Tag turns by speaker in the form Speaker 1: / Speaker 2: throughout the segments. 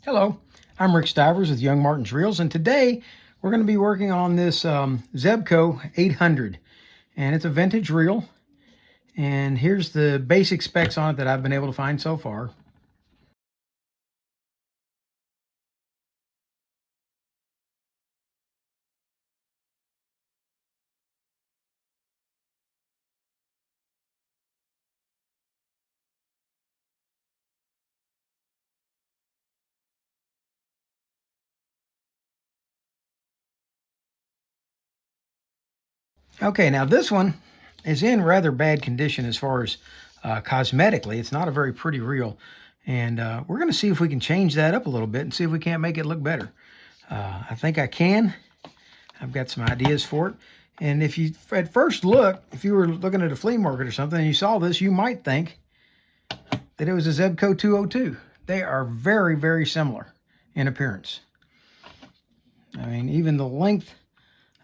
Speaker 1: Hello, I'm Rick Stivers with YoungMartin'sReels, and today we're going to be working on this Zebco 800, and it's a vintage reel. And here's the basic specs on it that I've been able to find so far. Okay, now this one is in rather bad condition as far as cosmetically. It's not a very pretty reel, and we're going to see if we can change that up a little bit and see if we can't make it look better. I think I can. I've got some ideas for it. And if you, at first look, if you were looking at a flea market or something and you saw this, you might think that it was a Zebco 202. They are very, very similar in appearance. I mean, even the length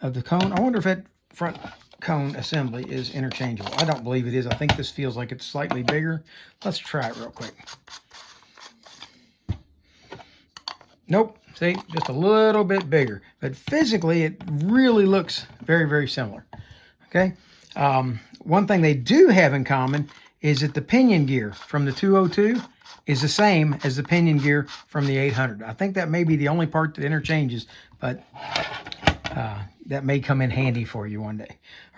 Speaker 1: of the cone. I wonder if that front cone assembly is interchangeable. I don't believe it is. I think this feels like it's slightly bigger. Let's try it real quick. Nope. See, just a little bit bigger. But physically, it really looks very, very similar. Okay. One thing they do have in common is that the pinion gear from the 202 is the same as the pinion gear from the 800. I think that may be the only part that interchanges, but that may come in handy for you one day.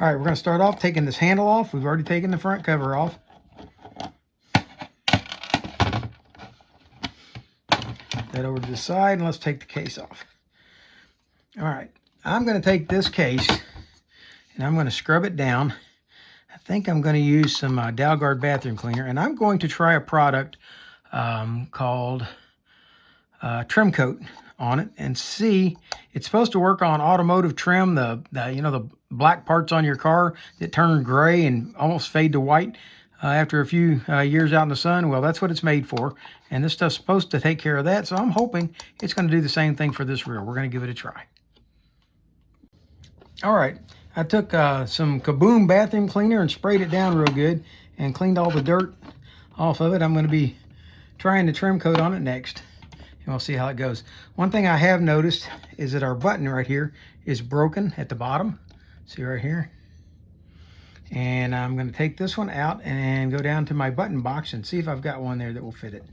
Speaker 1: All right, we're going to start off taking this handle off. We've already taken the front cover off. That over to the side, and let's take the case off. All right, I'm going to take this case and I'm going to scrub it down. I think I'm going to use some Dalgard bathroom cleaner, and I'm going to try a product called Trim Coat on it and see. It's supposed to work on automotive trim, the black parts on your car that turn gray and almost fade to white after a few years out in the sun. Well, that's what it's made for, and this stuff's supposed to take care of that, so I'm hoping it's going to do the same thing for this reel. We're going to give it a try. All right, I took some Kaboom bathroom cleaner and sprayed it down real good and cleaned all the dirt off of it. I'm going to be trying the trim coat on it next, and we'll see how it goes. One thing I have noticed is that our button right here is broken at the bottom. See right here? And I'm going to take this one out and go down to my button box and see if I've got one there that will fit it.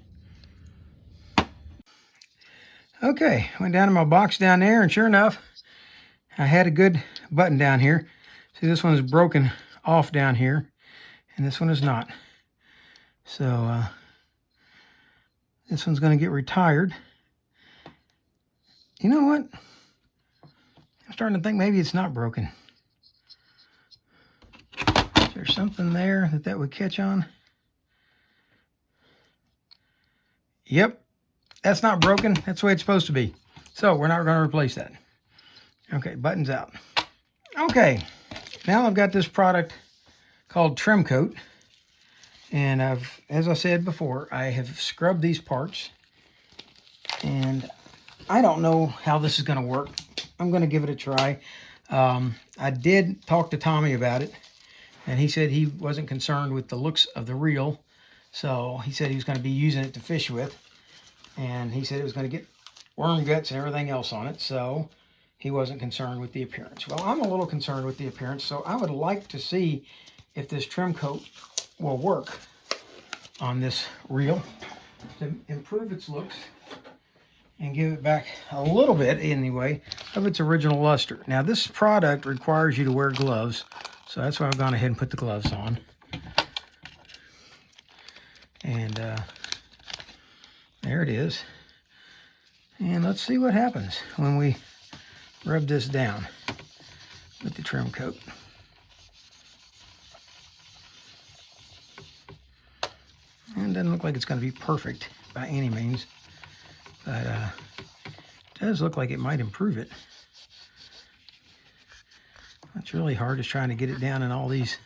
Speaker 1: Okay, went down to my box down there, and sure enough, I had a good button down here. See, this one is broken off down here, and this one is not. So this one's going to get retired. You know what? I'm starting to think maybe it's not broken. Is there something there that would catch on? Yep, that's not broken. That's the way it's supposed to be. So we're not going to replace that. Okay, button's out. Okay, now I've got this product called Trim Coat. And as I said before, I have scrubbed these parts. And I don't know how this is going to work. I'm going to give it a try. I did talk to Tommy about it, and he said he wasn't concerned with the looks of the reel. So he said he was going to be using it to fish with. And he said it was going to get worm guts and everything else on it. So he wasn't concerned with the appearance. Well, I'm a little concerned with the appearance. So I would like to see if this trim coat will work on this reel to improve its looks and give it back a little bit, anyway, of its original luster. Now, this product requires you to wear gloves, so that's why I've gone ahead and put the gloves on. And there it is. And let's see what happens when we rub this down with the trim coat. And it doesn't look like it's going to be perfect by any means, but it does look like it might improve it. What's really hard is trying to get it down in all these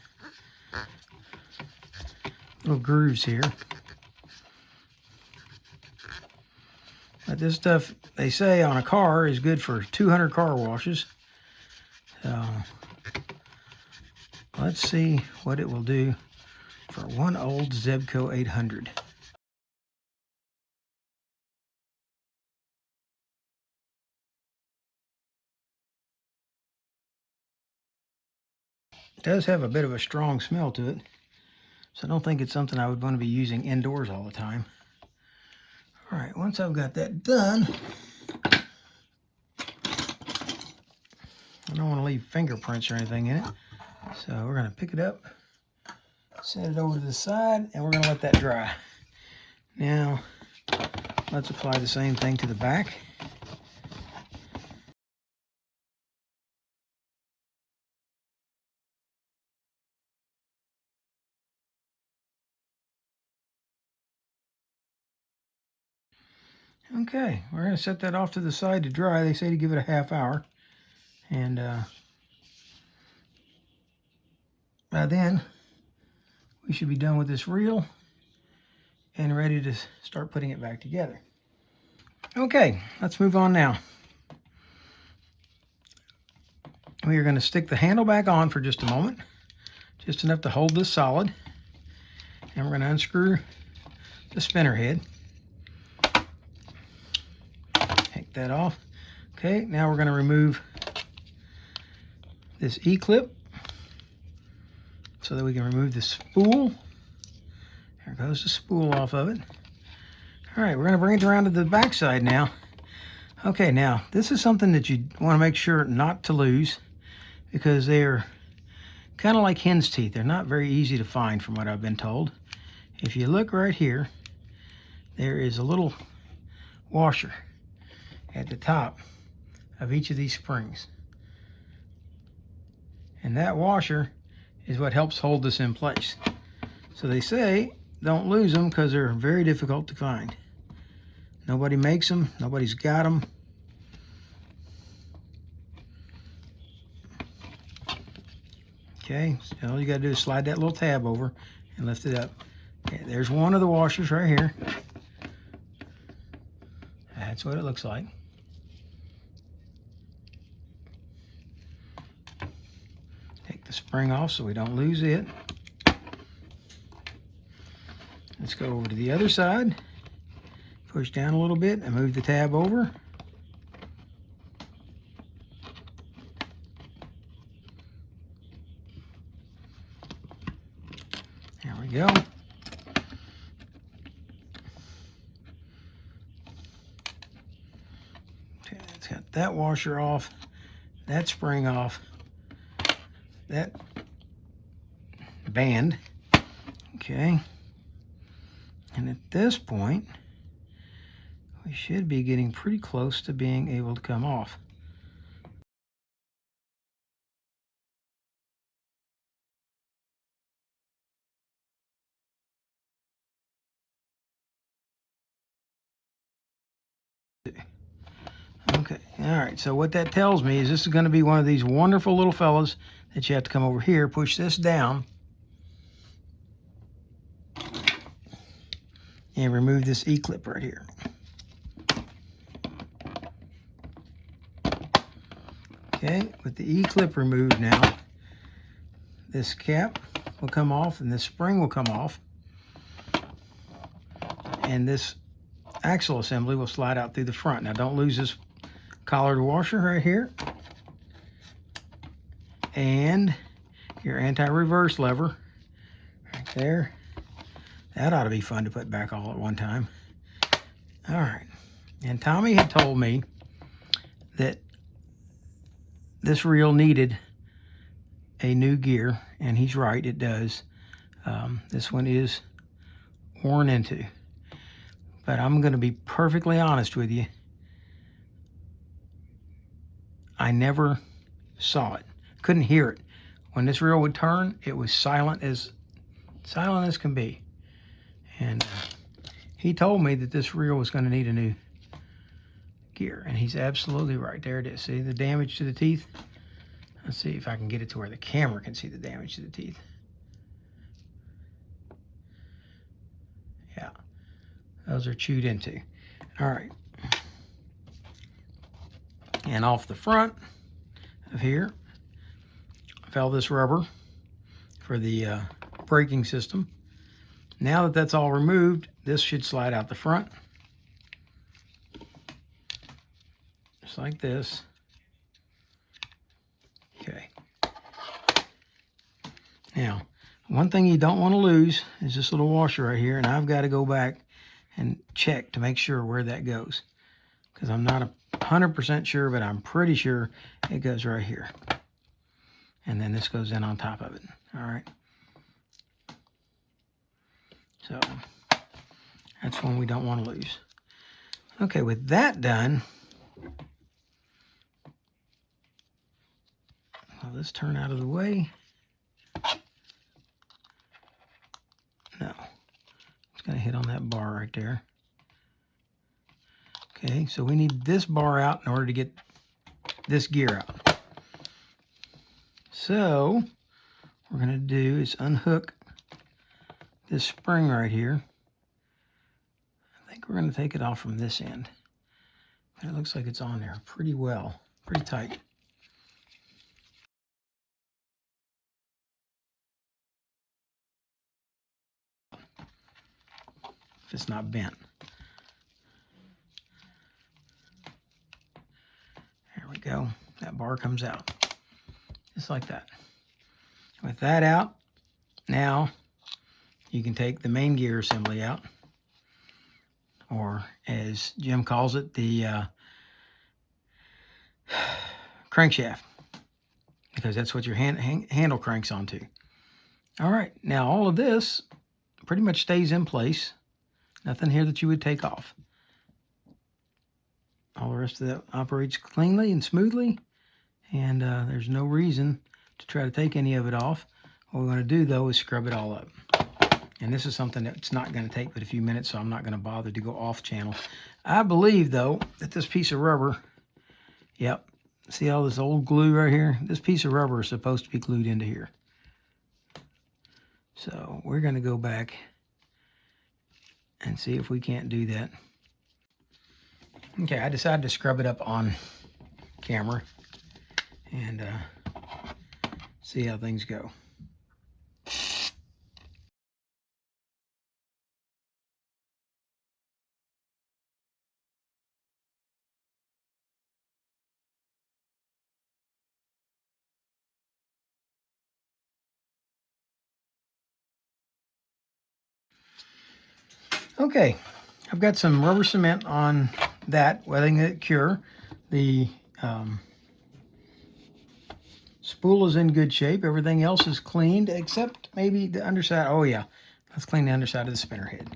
Speaker 1: little grooves here. But this stuff, they say on a car, is good for 200 car washes. So let's see what it will do for one old Zebco 800. does have a bit of a strong smell to it, so I don't think it's something I would want to be using indoors all the time. All right, once I've got that done, I don't want to leave fingerprints or anything in it, so we're going to pick it up, set it over to the side, and we're going to let that dry. Now, let's apply the same thing to the back. Okay, we're going to set that off to the side to dry. They say to give it a half hour. And by then, we should be done with this reel and ready to start putting it back together. Okay, let's move on now. We are going to stick the handle back on for just a moment, just enough to hold this solid. And we're going to unscrew the spinner head. Take that off. Okay, now we're going to remove this E-clip so that we can remove the spool. There goes the spool off of it. All right, we're going to bring it around to the back side now. Okay, now this is something that you want to make sure not to lose, because they're kind of like hen's teeth. They're not very easy to find from what I've been told. If you look right here, there is a little washer at the top of each of these springs. And that washer is what helps hold this in place. So they say don't lose them because they're very difficult to find. Nobody makes them, nobody's got them. Okay, so all you got to do is slide that little tab over and lift it up. Okay, there's one of the washers right here. That's what it looks like. Take the spring off so we don't lose it. Let's go over to the other side. Push down a little bit and move the tab over. There we go. Okay, it's got that washer off, that spring off, that band. Okay. And at this point, we should be getting pretty close to being able to come off. Okay, all right, so what that tells me is this is going to be one of these wonderful little fellas that you have to come over here, push this down, and remove this E-clip right here. Okay, with the E-clip removed now, this cap will come off and this spring will come off, and this axle assembly will slide out through the front. Now don't lose this collared washer right here, and your anti-reverse lever right there. That ought to be fun to put back all at one time. All right, and Tommy had told me that this reel needed a new gear, and he's right, it does. This one is worn into, but I'm going to be perfectly honest with you. I never saw it, couldn't hear it. When this reel would turn, it was silent as can be. And he told me that this reel was going to need a new gear, and he's absolutely right. There it is. See the damage to the teeth? Let's see if I can get it to where the camera can see the damage to the teeth. Yeah, those are chewed into. All right. And off the front of here fell this rubber for the braking system. Now that that's all removed, this should slide out the front. Just like this. Okay. Now, one thing you don't want to lose is this little washer right here, and I've got to go back and check to make sure where that goes, because I'm not 100% sure, but I'm pretty sure it goes right here. And then this goes in on top of it. All right. So that's one we don't want to lose. Okay, with that done, well, let's turn out of the way. No, it's going to hit on that bar right there. Okay, so we need this bar out in order to get this gear out. So what we're going to do is unhook this spring right here. I think we're going to take it off from this end. It looks like it's on there pretty well, pretty tight. If it's not bent. There we go. That bar comes out. Just like that. With that out, now you can take the main gear assembly out, or as Jim calls it, the crankshaft, because that's what your handle cranks onto. All right, now all of this pretty much stays in place. Nothing here that you would take off. All the rest of that operates cleanly and smoothly, and there's no reason to try to take any of it off. What we want to do, though, is scrub it all up. And this is something that's not going to take but a few minutes, so I'm not going to bother to go off channel. I believe, though, that this piece of rubber, yep, see all this old glue right here? This piece of rubber is supposed to be glued into here. So we're going to go back and see if we can't do that. Okay, I decided to scrub it up on camera and see how things go. Okay, I've got some rubber cement on that, letting it cure. The spool is in good shape. Everything else is cleaned except maybe the underside. Oh yeah, let's clean the underside of the spinner head.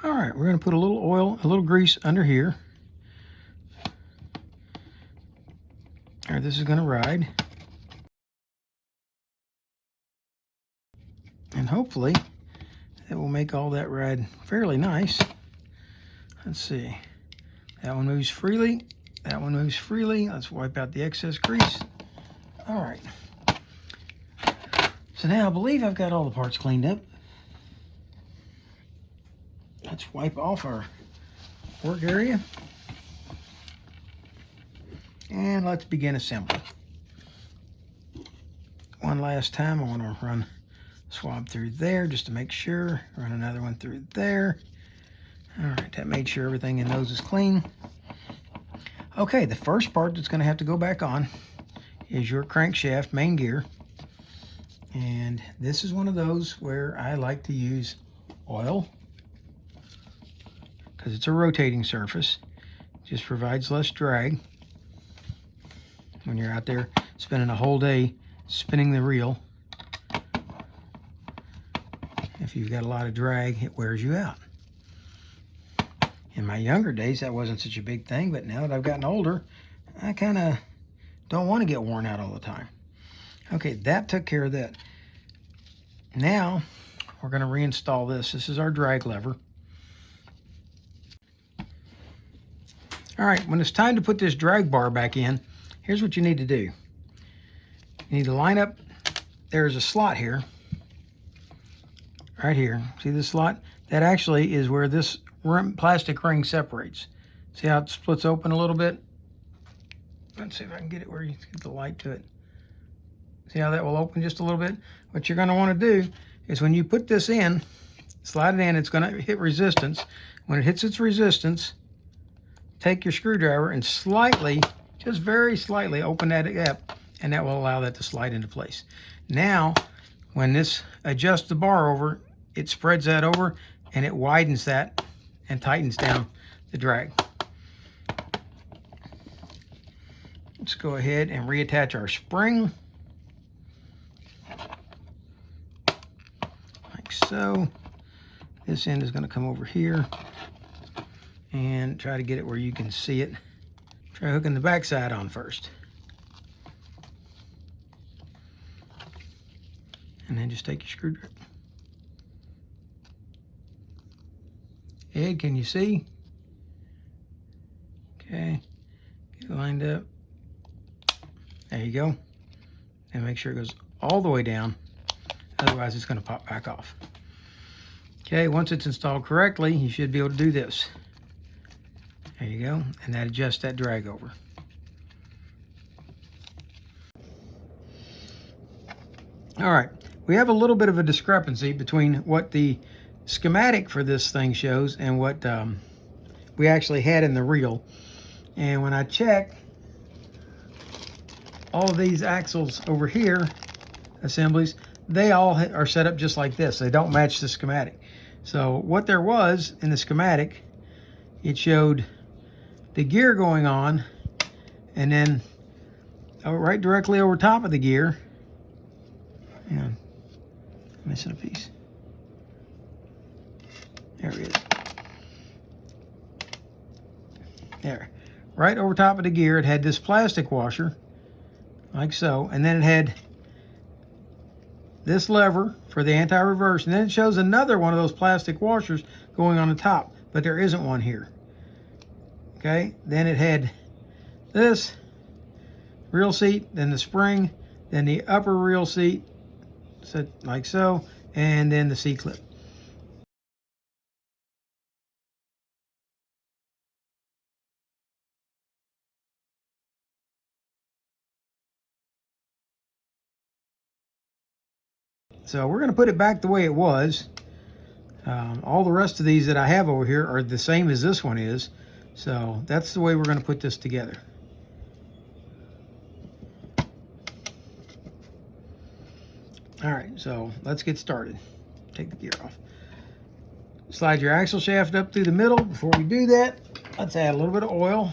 Speaker 1: All right, we're going to put a little oil, a little grease under here. All right, this is going to ride. And hopefully it will make all that ride fairly nice. Let's see. That one moves freely. That one moves freely. Let's wipe out the excess grease. All right. So now I believe I've got all the parts cleaned up. Let's wipe off our work area. And let's begin assembly. One last time, I want to run a swab through there just to make sure. Run another one through there. All right, that made sure everything in those is clean. Okay, the first part that's going to have to go back on is your crankshaft main gear. And this is one of those where I like to use oil, because it's a rotating surface. Just provides less drag when you're out there spending a whole day spinning the reel. If you've got a lot of drag, it wears you out. In my younger days, that wasn't such a big thing, but now that I've gotten older, I kind of don't want to get worn out all the time. Okay, that took care of that. Now, we're going to reinstall this. This is our drag lever. All right, when it's time to put this drag bar back in, here's what you need to do. You need to line up, there's a slot here, right here. See this slot? That actually is where this plastic ring separates. See how it splits open a little bit? Let's see if I can get it where you get the light to it. See how that will open just a little bit? What you're going to want to do is when you put this in, slide it in, it's going to hit resistance. When it hits its resistance, take your screwdriver and slightly, just very slightly, open that up, and that will allow that to slide into place. Now, when this adjusts the bar over, it spreads that over and it widens that and tightens down the drag. Let's go ahead and reattach our spring. Like so. This end is going to come over here and try to get it where you can see it. Try hooking the back side on first. And then just take your screwdriver. Ed, can you see? Okay, get it lined up. There you go. And make sure it goes all the way down. Otherwise, it's going to pop back off. Okay, once it's installed correctly, you should be able to do this. There you go. And that adjusts that drag over. All right. We have a little bit of a discrepancy between what the schematic for this thing shows and what we actually had in the reel. And when I check, all of these axles over here, assemblies, they all are set up just like this. They don't match the schematic. So what there was in the schematic, it showed the gear going on, and then right directly over top of the gear, hang on, I'm missing a piece. There it is. There. Right over top of the gear, it had this plastic washer, like so, and then it had this lever for the anti-reverse, and then it shows another one of those plastic washers going on the top, but there isn't one here. Okay, then it had this reel seat, then the spring, then the upper reel seat, set like so, and then the C-clip. So we're going to put it back the way it was. All the rest of these that I have over here are the same as this one is. So that's the way we're going to put this together. All right, so let's get started. Take the gear off. Slide your axle shaft up through the middle. Before we do that, let's add a little bit of oil.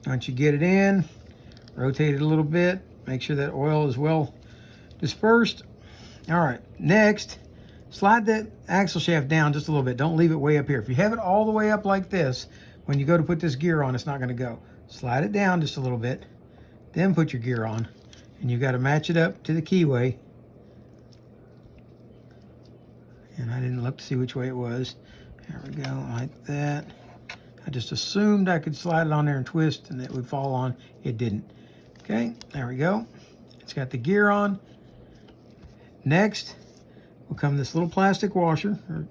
Speaker 1: Once you get it in, rotate it a little bit. Make sure that oil is well dispersed. All right, next, slide that axle shaft down just a little bit. Don't leave it way up here. If you have it all the way up like this, when you go to put this gear on, it's not going to go. Slide it down just a little bit, then put your gear on. And you've got to match it up to the keyway. And I didn't look to see which way it was. There we go, like that. I just assumed I could slide it on there and twist and it would fall on. It didn't. Okay, there we go. It's got the gear on. Next will come this little plastic washer, or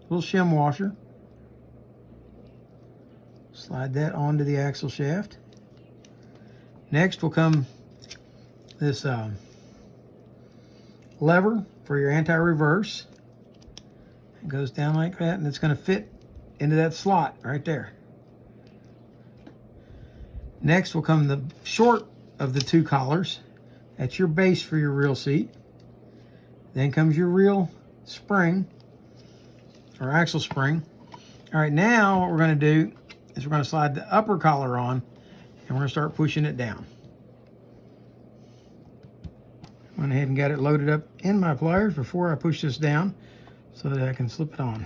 Speaker 1: little shim washer. Slide that onto the axle shaft. Next will come this lever for your anti-reverse. It goes down like that, and it's going to fit into that slot right there. Next will come the short of the two collars. That's your base for your reel seat. Then comes your reel spring, or axle spring. All right, now what we're going to do is we're going to slide the upper collar on, and we're going to start pushing it down. Went ahead and got it loaded up in my pliers before I push this down so that I can slip it on.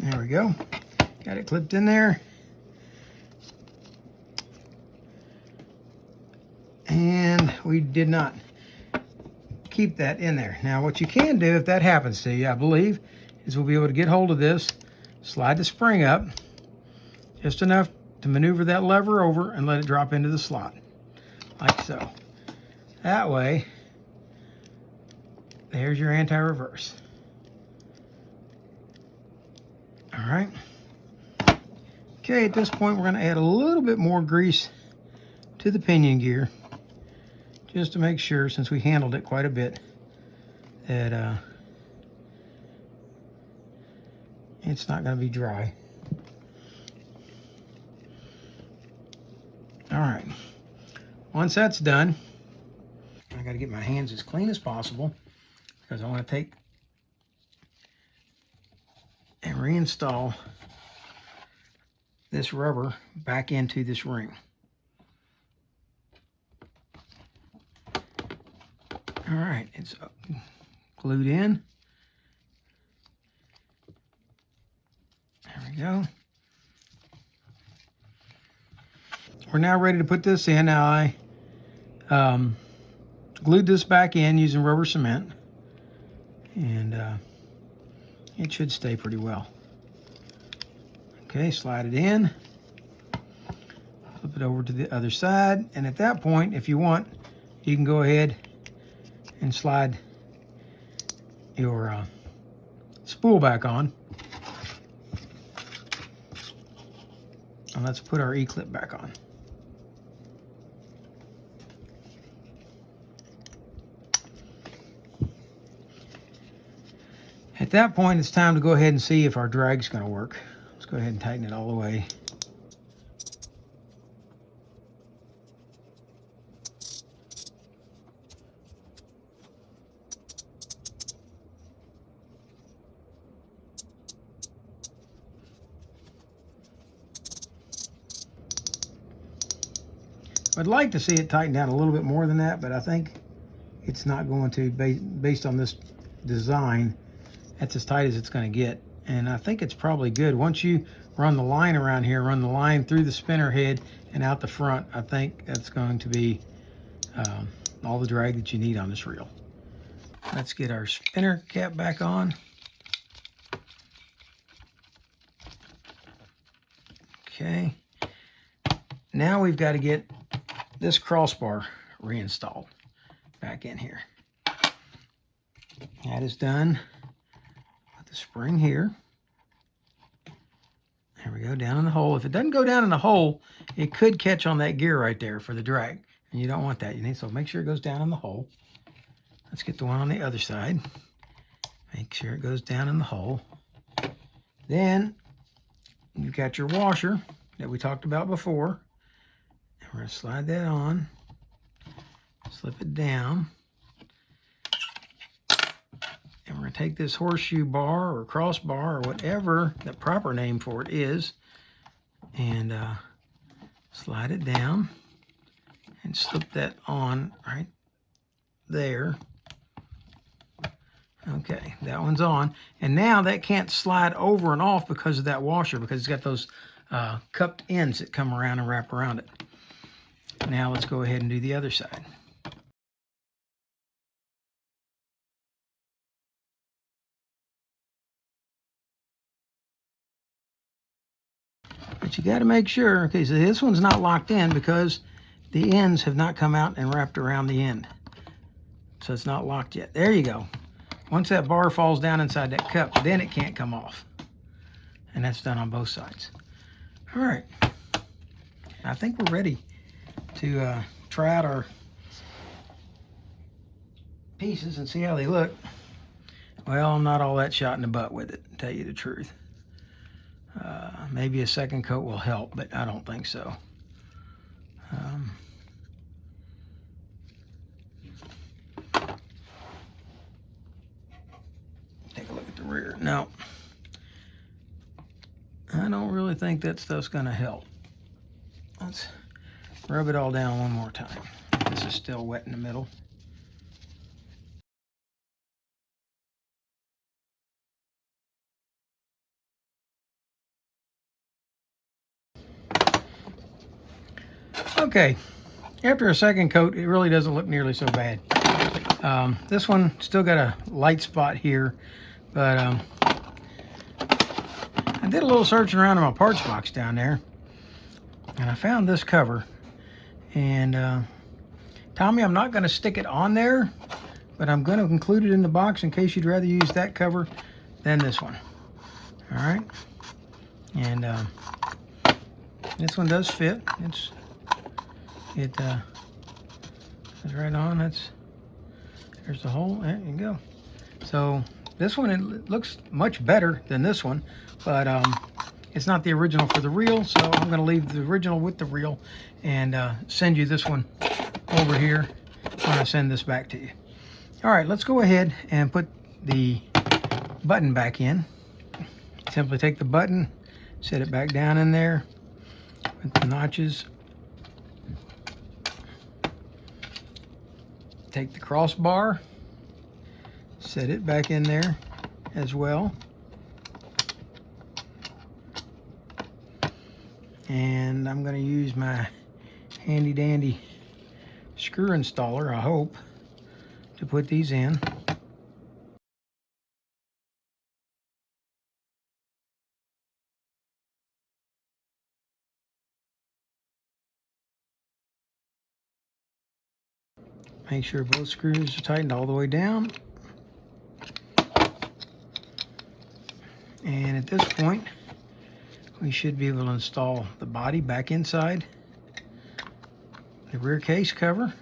Speaker 1: There we go. Got it clipped in there. And we did not keep that in there. Now what you can do if that happens to you, I believe, is we'll be able to get hold of this, slide the spring up, just enough to maneuver that lever over and let it drop into the slot, like so. That way, there's your anti-reverse. All right. Okay, at this point, we're going to add a little bit more grease to the pinion gear, just to make sure, since we handled it quite a bit, that it's not going to be dry. All right. Once that's done, I got to get my hands as clean as possible because I want to take and reinstall this rubber back into this ring. All right, it's glued in. There we go. We're now ready to put this in. Now I glued this back in using rubber cement, and it should stay pretty well. Okay, slide it in, flip it over to the other side, and at that point, if you want, you can go ahead and slide your spool back on. And let's put our E-clip back on. At that point, it's time to go ahead and see if our drag's going to work. Let's go ahead and tighten it all the way. I'd like to see it tighten down a little bit more than that, but I think it's not going to, based on this design. That's as tight as it's going to get, and I think it's probably good. Once you run the line around here, run the line through the spinner head and out the front, I think that's going to be all the drag that you need on this reel. Let's get our spinner cap back on. Okay, now we've got to get this crossbar reinstalled back in here. That is done. The spring here. There we go, down in the hole. If it doesn't go down in the hole, it could catch on that gear right there for the drag, and you don't want that. You need, so make sure it goes down in the hole. Let's get the one on the other side. Make sure it goes down in the hole. Then you've got your washer that we talked about before. And we're going to slide that on, slip it down. And we're going to take this horseshoe bar or crossbar or whatever the proper name for it is, and slide it down and slip that on right there. Okay, that one's on. And now that can't slide over and off because of that washer, because it's got those cupped ends that come around and wrap around it. Now let's go ahead and do the other side. But you got to make sure, okay, so this one's not locked in because the ends have not come out and wrapped around the end. So it's not locked yet. There you go. Once that bar falls down inside that cup, then it can't come off. And that's done on both sides. All right. I think we're ready to try out our pieces and see how they look. Well, I'm not all that shot in the butt with it, to tell you the truth. Maybe a second coat will help, but I don't think so. Take a look at the rear. No, I don't really think that stuff's going to help. Let's rub it all down one more time. This is still wet in the middle. Okay, after a second coat, it really doesn't look nearly so bad. This one still got a light spot here, but I did a little searching around in my parts box down there, and I found this cover. And Tommy, I'm not going to stick it on there, but I'm going to include it in the box in case you'd rather use that cover than this one. All right. And this one does fit. It is right on. There's the hole. There you go. So this one, it looks much better than this one, but it's not the original for the reel, so I'm going to leave the original with the reel and send you this one over here when I send this back to you. All right, let's go ahead and put the button back in. Simply take the button, set it back down in there with the notches. Take the crossbar, set it back in there as well. And I'm going to use my handy dandy screw installer, I hope, to put these in. Make sure both screws are tightened all the way down. And at this point, we should be able to install the body back inside the rear case cover.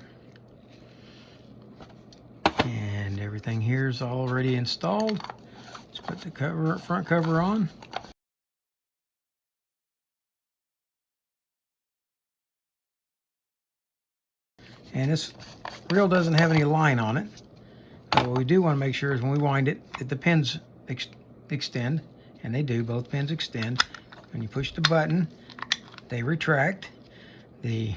Speaker 1: And everything here is already installed. Let's put the front cover on. And this reel doesn't have any line on it. So what we do want to make sure is when we wind it, that the pins extend, and they do, both pins extend. When you push the button, they retract. The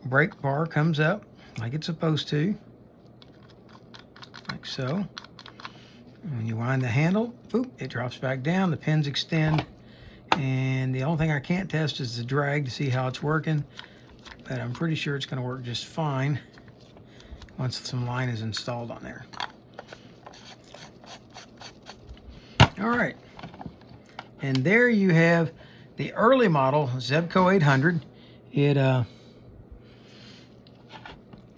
Speaker 1: brake bar comes up like it's supposed to, like so. And when you wind the handle, boop, it drops back down, the pins extend. And the only thing I can't test is the drag to see how it's working. But I'm pretty sure it's going to work just fine once some line is installed on there. All right, and there you have the early model Zebco 800. It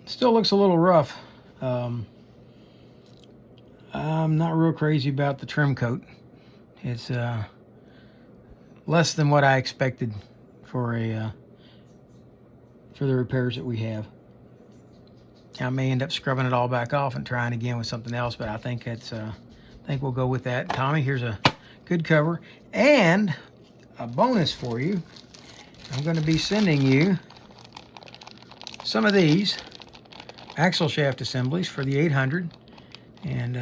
Speaker 1: still looks a little rough. I'm not real crazy about the trim coat. It's less than what I expected for the repairs that we have. I may end up scrubbing it all back off and trying again with something else, but I think we'll go with that. Tommy, here's a good cover. And a bonus for you, I'm going to be sending you some of these axle shaft assemblies for the 800. And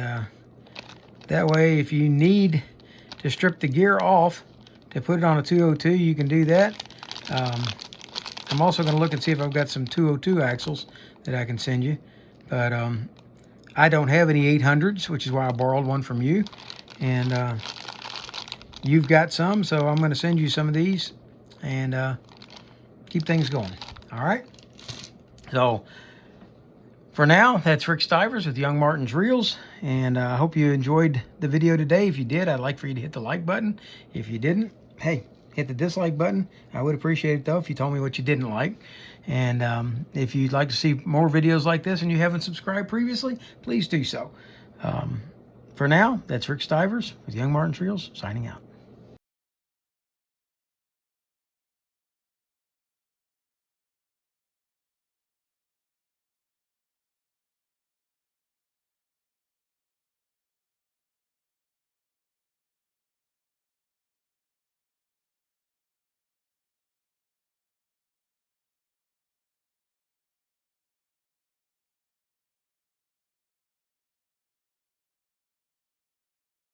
Speaker 1: that way, if you need to strip the gear off to put it on a 202, you can do that. I'm also going to look and see if I've got some 202 axles that I can send you. But I don't have any 800s, which is why I borrowed one from you. And you've got some, so I'm going to send you some of these and keep things going. All right? So for now, that's Rick Stivers with Young Martin's Reels. And I hope you enjoyed the video today. If you did, I'd like for you to hit the like button. If you didn't, hey, hit the dislike button. I would appreciate it, though, if you told me what you didn't like. And if you'd like to see more videos like this and you haven't subscribed previously, please do so. For now, that's Rick Stivers with Young Martin's Reels, signing out.